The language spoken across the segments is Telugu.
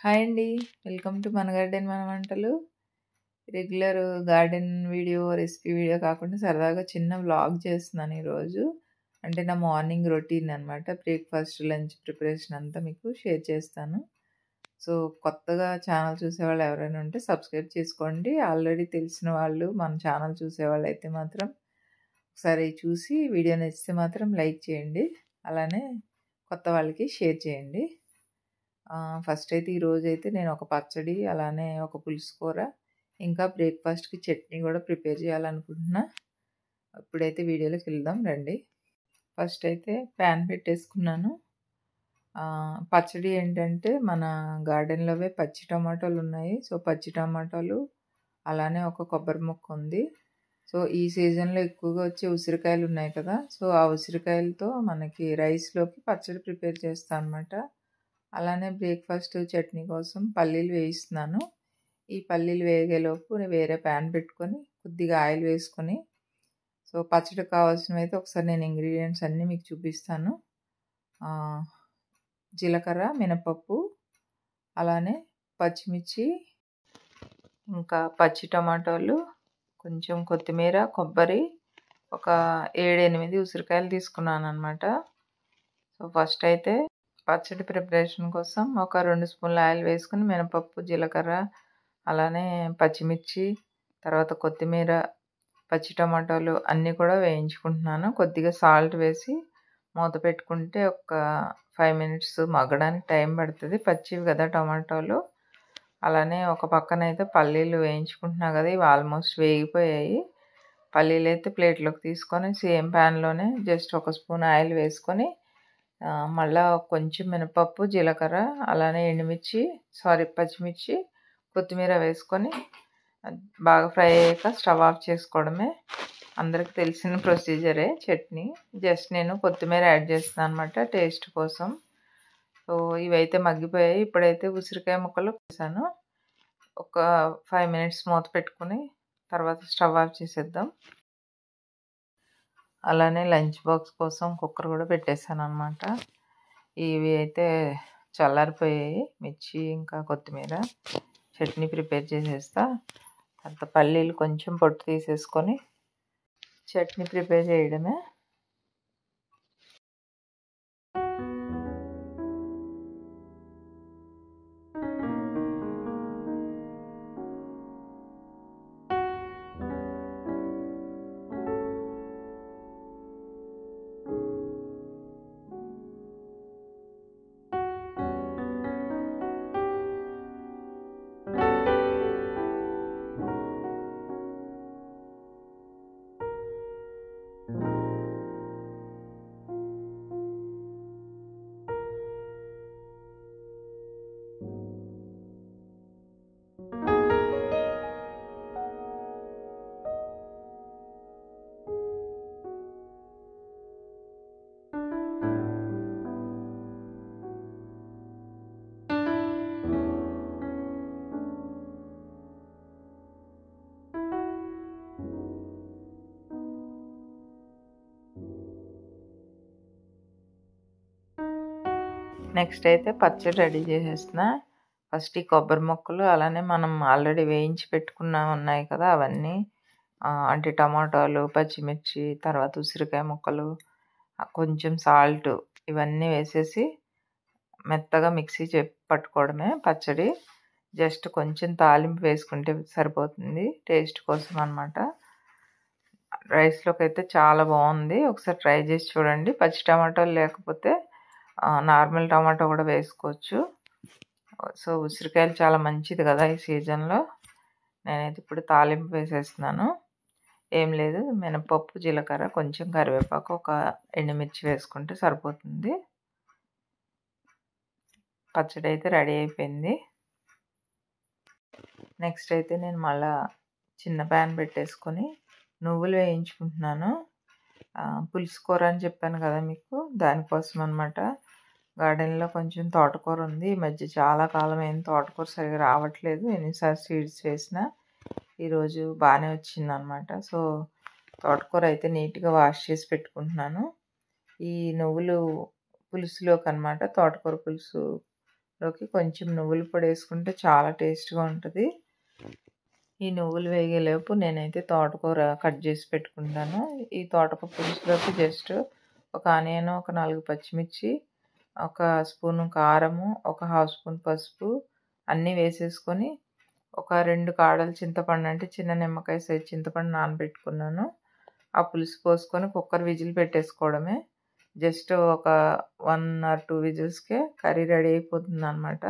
హాయ్ అండి. వెల్కమ్ టు మన గార్డెన్ మన వంటలు. Regular garden video, recipe video కాకుండా సరదాగా చిన్న వ్లాగ్ చేస్తున్నాను ఈరోజు. అంటే నా మార్నింగ్ రొటీన్ అనమాట. బ్రేక్‌ఫాస్ట్, లంచ్ ప్రిపరేషన్ అంతా మీకు షేర్ చేస్తాను. సో, కొత్తగా ఛానల్ చూసేవాళ్ళు ఎవరైనా ఉంటే సబ్స్క్రైబ్ చేసుకోండి. ఆల్రెడీ తెలిసిన వాళ్ళు మన ఛానల్ చూసేవాళ్ళైతే మాత్రం ఒకసారి చూసి వీడియో నచ్చితే మాత్రం లైక్ చేయండి. అలానే కొత్త వాళ్ళకి షేర్ చేయండి. ఫస్ట్ అయితే ఈరోజైతే నేను ఒక పచ్చడి, అలానే ఒక పులుసు కూర, ఇంకా బ్రేక్‌ఫాస్ట్‌కి చట్నీ కూడా ప్రిపేర్ చేయాలనుకుంటున్నా. ఇప్పుడైతే వీడియోలోకి వెళ్దాం రండి. ఫస్ట్ అయితే ప్యాన్ పెట్టేసుకున్నాను. పచ్చడి ఏంటంటే మన గార్డెన్‌లోవే పచ్చి టమాటాలు ఉన్నాయి. సో, పచ్చి టమాటాలు, అలానే ఒక కొబ్బరి ముక్క ఉంది. సో, ఈ సీజన్‌లో ఎక్కువగా వచ్చే ఉసిరికాయలు ఉన్నాయి కదా! సో, ఆ ఉసిరికాయలతో మనకి రైస్‌లోకి పచ్చడి ప్రిపేర్ చేస్తా అనమాట. అలానే బ్రేక్‌ఫాస్ట్ చట్నీ కోసం పల్లీలు వేయిస్తున్నాను. ఈ పల్లీలు వేగేలోపు నేను వేరే ప్యాన్ పెట్టుకొని కొద్దిగా ఆయిల్ వేసుకొని, సో, పచ్చడికి కావాల్సినవైతే ఒకసారి నేను ఇంగ్రీడియంట్స్ అన్నీ మీకు చూపిస్తాను. జీలకర్ర, మినపప్పు, అలానే పచ్చిమిర్చి, ఇంకా పచ్చి టమాటాలు, కొంచెం కొత్తిమీర, కొబ్బరి, ఒక 7, 8 ఉసిరికాయలు తీసుకున్నానన్నమాట. సో, ఫస్ట్ అయితే పచ్చడి ప్రిపరేషన్ కోసం ఒక 2 స్పూన్ల ఆయిల్ వేసుకొని మినపప్పు, జీలకర్ర, అలానే పచ్చిమిర్చి, తర్వాత కొత్తిమీర, పచ్చి టమాటాలు అన్నీ కూడా వేయించుకుంటున్నాను. కొద్దిగా సాల్ట్ వేసి మూత పెట్టుకుంటే ఒక 5 మినిట్స్ మగ్గడానికి టైం పడుతుంది. పచ్చివి కదా టమాటాలు. అలానే ఒక పక్కన అయితే పల్లీలు వేయించుకుంటున్నా కదా, ఇవి ఆల్మోస్ట్ వేగిపోయాయి. పల్లీలు అయితే ప్లేట్లోకి తీసుకొని సేమ్ ప్యాన్లోనే జస్ట్ ఒక స్పూన్ ఆయిల్ వేసుకొని మళ్ళా కొంచెం మినపప్పు, జీలకర్ర, అలానే పచ్చిమిర్చి, కొత్తిమీర వేసుకొని బాగా ఫ్రై అయ్యాక స్టవ్ ఆఫ్ చేసుకోవడమే. అందరికి తెలిసిన ప్రొసీజరే. చట్నీ జస్ట్ నేను కొత్తిమీర యాడ్ చేస్తాను అనమాట టేస్ట్ కోసం. సో, ఇవైతే మగ్గిపోయాయి. ఇప్పుడైతే ఉసిరికాయ ముక్కలు వేసాను. ఒక 5 మినిట్స్ మూత పెట్టుకుని తర్వాత స్టవ్ ఆఫ్ చేసేద్దాం. అలానే లంచ్ బాక్స్ కోసం కుక్కర్ కూడా పెట్టేశాను అనమాట. ఇవి అయితే చల్లారిపోయాయి. మిర్చి ఇంకా కొత్తిమీర చట్నీ ప్రిపేర్ చేసేస్తా. తర్వాత పల్లీలు కొంచెం పొట్టు తీసేసుకొని చట్నీ ప్రిపేర్ చేయడమే. నెక్స్ట్ అయితే పచ్చడి రెడీ చేసేస్తున్నా. ఫస్ట్ ఈ కొబ్బరి ముక్కలు, అలానే మనం ఆల్రెడీ వేయించి పెట్టుకున్న ఉన్నాయి కదా అవన్నీ, అంటే టమాటాలు, పచ్చిమిర్చి, తర్వాత ఉసిరికాయ ముక్కలు, కొంచెం సాల్ట్, ఇవన్నీ వేసేసి మెత్తగా మిక్సీ పట్టుకోవడమే పచ్చడి. జస్ట్ కొంచెం తాలింపు వేసుకుంటే సరిపోతుంది టేస్ట్ కోసం అనమాట. రైస్లోకి అయితే చాలా బాగుంది. ఒకసారి ట్రై చేసి చూడండి. పచ్చి టమాటాలు లేకపోతే నార్మల్ టమాటో కూడా వేసుకోవచ్చు. సో, ఉసిరికాయలు చాలా మంచిది కదా ఈ సీజన్లో. నేనైతే ఇప్పుడు తాలింపు వేసేస్తున్నాను. ఏం లేదు, మినపప్పు, జీలకర్ర, కొంచెం కరివేపాకు, ఒక ఎండుమిర్చి వేసుకుంటే సరిపోతుంది. పచ్చడి అయితే రెడీ అయిపోయింది. నెక్స్ట్ అయితే నేను మళ్ళా చిన్న ప్యాన్ పెట్టేసుకొని నువ్వులు వేయించుకుంటున్నాను. పులుసు కూర అని చెప్పాను కదా మీకు, దానికోసం అనమాట. గార్డెన్లో కొంచెం తోటకూర ఉంది. ఈ మధ్య చాలా కాలం ఏం తోటకూర సరిగా రావట్లేదు. ఎన్నిసార్లు సీడ్స్ వేసినా ఈరోజు బాగానే వచ్చిందనమాట. సో, తోటకూర అయితే నీట్గా వాష్ చేసి పెట్టుకుంటున్నాను. ఈ నువ్వులు పులుసులోకి అనమాట, తోటకూర పులుసు లోకి కొంచెం నువ్వుల పొడి వేసుకుంటే చాలా టేస్ట్గా ఉంటుంది. ఈ నువ్వులు వేగేలోపు నేనైతే తోటకూర కట్ చేసి పెట్టుకుంటాను. ఈ తోటకూర పులుసులోకి జస్ట్ ఒక ఆనియన్, ఒక 4 పచ్చిమిర్చి, ఒక స్పూను కారము, ఒక హాఫ్ స్పూన్ పసుపు అన్నీ వేసేసుకొని ఒక 2 కాడలు చింతపండు, అంటే చిన్న నిమ్మకాయ సైజ్ చింతపండు నానబెట్టుకున్నాను. ఆ పులుసు పోసుకొని కుక్కర్ విజిల్ పెట్టేసుకోవడమే. జస్ట్ ఒక 1 or 2 విజిల్స్కే కర్రీ రెడీ అయిపోతుంది అన్నమాట.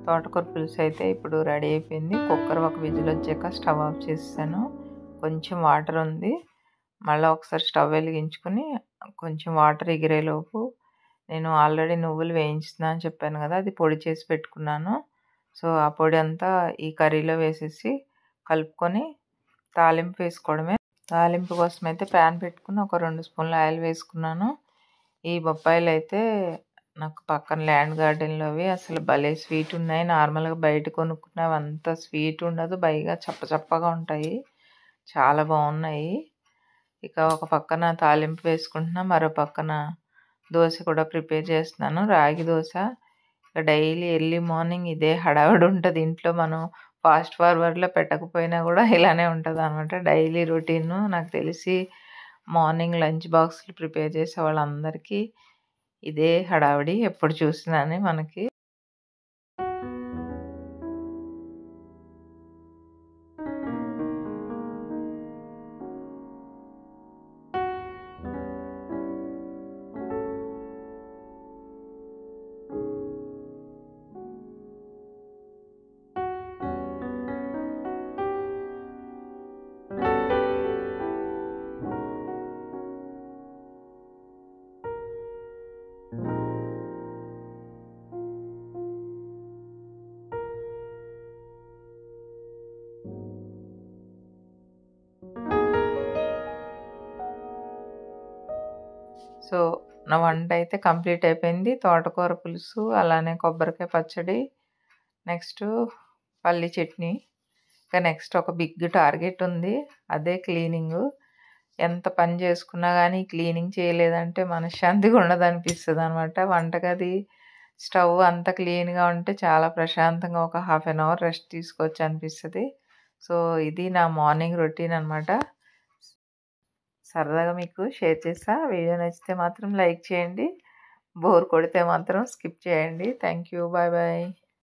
తోటకూర పులుసు అయితే ఇప్పుడు రెడీ అయిపోయింది. కుక్కర్ ఒక విజిల్ వచ్చాక స్టవ్ ఆఫ్ చేసాను. కొంచెం వాటర్ ఉంది. మళ్ళీ ఒకసారి స్టవ్ వెలిగించుకొని కొంచెం వాటర్ ఎగిరేలోపు నేను ఆల్రెడీ నువ్వులు వేయించుతున్నా అని చెప్పాను కదా, అది పొడి చేసి పెట్టుకున్నాను. సో ఆ పొడి అంతా ఈ కర్రీలో వేసేసి కలుపుకొని తాలింపు వేసుకోవడమే. తాలింపు కోసం అయితే ప్యాన్ పెట్టుకుని ఒక 2 స్పూన్ల ఆయిల్ వేసుకున్నాను. ఈ బొప్పాయిలు అయితే నాకు పక్కన ల్యాండ్ గార్డెన్లోవి అసలు భలే స్వీట్ ఉన్నాయి. నార్మల్గా బయట కొనుక్కున్నవి అంత స్వీట్ ఉండదు, పైగా చప్పచప్పగా ఉంటాయి. చాలా బాగున్నాయి. ఇక ఒక పక్కన తాలింపు వేసుకుంటున్నా, మరో పక్కన దోశ కూడా ప్రిపేర్ చేస్తున్నాను, రాగి దోశ. ఇక డైలీ ఎర్లీ మార్నింగ్ ఇదే హడావిడి ఉంటుంది ఇంట్లో. మనం ఫాస్ట్ ఫార్వర్డ్లో పెట్టకపోయినా కూడా ఇలానే ఉంటుంది అనమాట డైలీ రొటీన్. నాకు తెలిసి మార్నింగ్ లంచ్ బాక్స్లు ప్రిపేర్ చేసే వాళ్ళందరికీ ఇదే హడావిడి ఎప్పుడు చూసినానే మనకి. సో నా వంట అయితే కంప్లీట్ అయిపోయింది. తోటకూర పులుసు, అలానే కొబ్బరికాయ పచ్చడి, నెక్స్ట్ పల్లి చట్నీ. ఇంకా నెక్స్ట్ ఒక బిగ్ టార్గెట్ ఉంది, అదే క్లీనింగు. ఎంత పని చేసుకున్నా కానీ క్లీనింగ్ చేయలేదంటే మనశ్శాంతిగా ఉండదనిపిస్తుంది అనమాట. వంటగది స్టవ్ అంత క్లీన్గా ఉంటే చాలా ప్రశాంతంగా ఒక హాఫ్ అన్ అవర్ రెస్ట్ తీసుకోవచ్చు అనిపిస్తుంది. సో ఇది నా మార్నింగ్ రొటీన్ అనమాట. సరదాగా మీకు షేర్ చేస్తా. వీడియో నచ్చితే మాత్రం లైక్ చేయండి, బోర్ కొడితే మాత్రం స్కిప్ చేయండి. Thank you, bye bye.